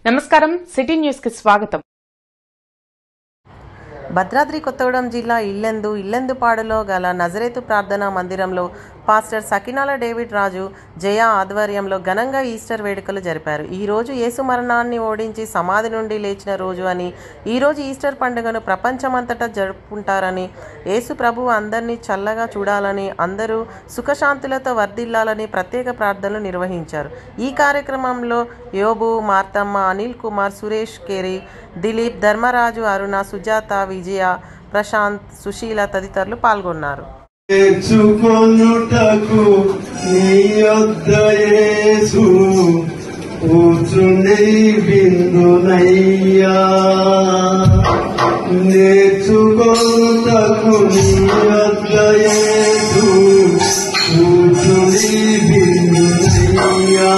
నమస్కారం, city news కి స్వాగతం. భద్రాద్రి కొత్తగూడెం జిల్లా ఇల్లెందుపాడులో గల నజరేతు ప్రార్థనా మందిరంలో పాస్టర్ సకినాల డేవిడ్ రాజు జయ ఆధ్వర్యంలో ఘనంగా ఈస్టర్ వేడుకలు జరిపారు. ఈరోజు యేసు మరణాన్ని ఓడించి సమాధి నుండి లేచిన రోజు అని, ఈరోజు ఈస్టర్ పండుగను ప్రపంచమంతటా జరుపుకుంటారని, యేసు ప్రభువు అందరినీ చల్లగా చూడాలని, అందరూ సుఖశాంతులతో వర్ధిల్లాలని ప్రత్యేక ప్రార్థనలు నిర్వహించారు. ఈ కార్యక్రమంలో యోబు, మార్తమ్మ, అనిల్ కుమార్, సురేష్, కేరి, దిలీప్, ధర్మరాజు, అరుణ, సుజాత, విజయ, ప్రశాంత్, సుశీల తదితరులు పాల్గొన్నారు. నేర్చుకొనుటకు నీ యొద్ద యేసు కూర్చుండి విందునయ్యా, నేర్చుకొనుటకు నీ యొద్ద యేసు కూర్చుండి విందునయ్యా,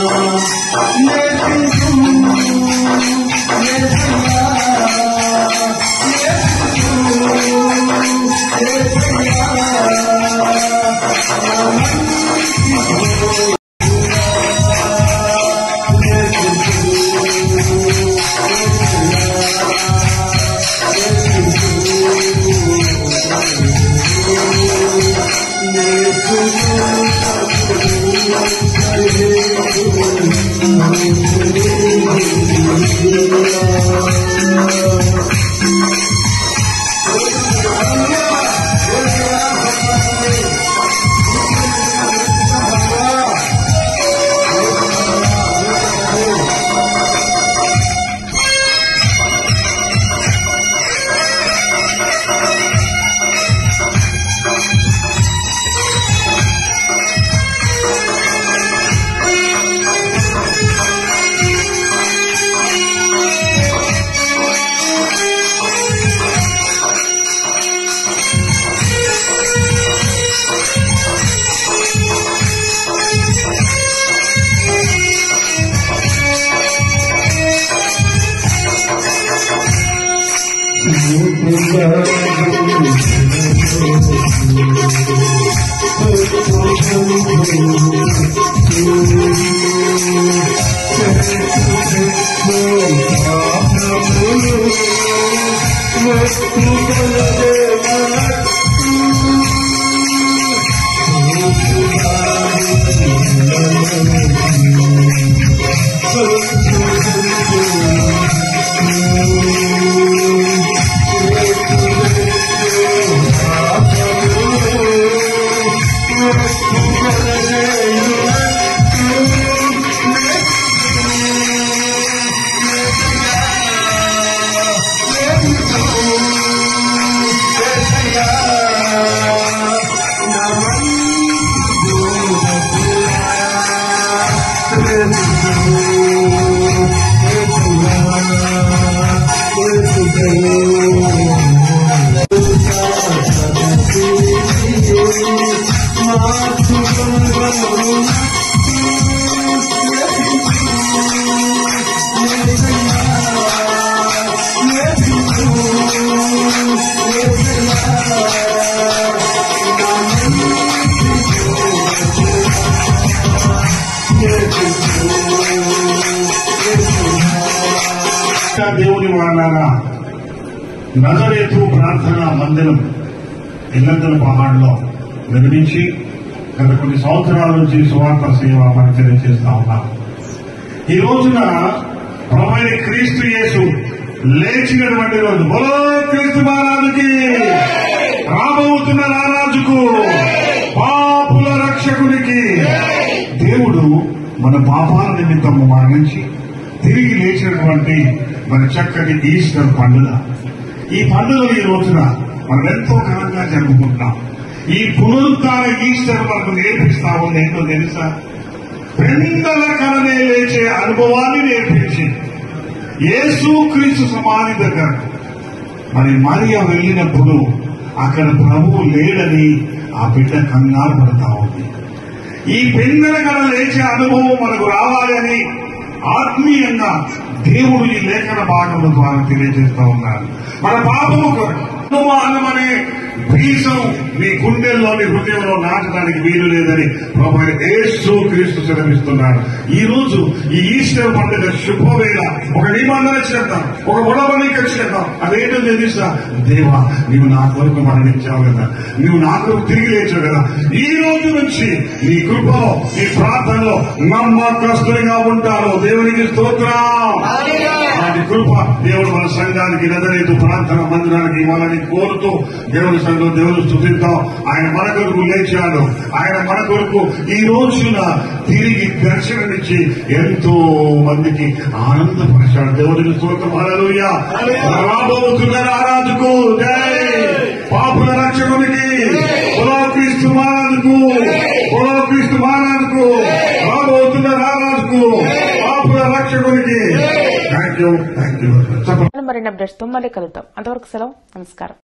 దేవుని వాళ్ళారా, నజరేతు ప్రార్థనా మందిరం ఇల్లెందులపాడులో నిర్మించి గత కొన్ని సంవత్సరాల నుంచి సువార్త సేవ పరిచయం చేస్తా ఉన్నాం. ఈ రోజున ప్రభువైన క్రీస్తు యేసు లేచినటువంటి రోజు. బోలో క్రీస్తు మహారాజుకి, రాబోతున్న రారాజుకు, పాపుల రక్షకునికి. దేవుడు మన పాపాల నిమిత్తము మరణించి తిరిగి లేచినటువంటి మన చక్కటి ఈస్టర్ పండుగ. ఈ పండుగ ఈ రోజున మనం ఎంతో ఘనంగా జరుపుకుంటాం. ఈ పునరుద్ధార ఈస్టర్ మనకు నేర్పిస్తా ఉంది ఏంటో తెలుసా? పెండల కలనే లేచే అనుభవాన్ని నేర్పించి యేసు క్రీస్తు సమాధి దగ్గర మరి మరియ వెళ్ళినప్పుడు అక్కడ ప్రభువు లేడని ఆ బిడ్డ కంగారు పడతా ఉంది. ఈ పెండల కల లేచే అనుభవం మనకు రావాలని ఆత్మీయంగా దేవుడు ఈ లేఖన భాగముల ద్వారా తెలియజేస్తా ఉన్నారు. మన పాపము అనుమానమనే బీజం నీ గుండెల్లోని హృదయంలో నాటడానికి వీలు లేదని ప్రభువైన యేసు క్రీస్తు సెలవిస్తున్నాడు. ఈ రోజు ఈ ఈస్టర్ పండుగ శుభవేళ ఒక నిబంధన చేద్దాం, ఒక ఉడబడిక చేద్దాం. అదేంటో తెలుసా? దేవా, నీవు నా కొరకు మరణించావు కదా, నీవు నా కొరకు తిరిగి లేచావు కదా, ఈ రోజు నుంచి నీ కృపలో నీ ప్రార్థనలో నమ్మకస్తునిగా ఉంటాను. దేవునికి స్తోత్రం. అలాంటి కృప దేవుడు మన సంఘానికి నజరేతు ప్రార్థన మందిరానికి ఇవ్వాలని కోరుతూ దేవుని సంఘం దేవుని స్తుతిద్దాం. ఆయన మన కొరకు లేచాడు. ఆయన మన కొరకు ఈ రోజున తిరిగి దర్శనమిచ్చి ఎంతో మందికి ఆనందపరిచాడు. దేవుడికి స్తోత్రం. హల్లెలూయా. రాబోతున్న రారాజుకు జై, పాపుల రక్షకునికి క్రీస్తు మహారాజుకు, క్రీస్తు మహారాజుకు, రాబోతున్న రారాజుకు, పాపుల రక్షకునికి. Thank you. మరిన్ని అప్డేట్స్ తో మళ్ళీ కలుద్దాం. అంతవరకు సెలవు. నమస్కారం.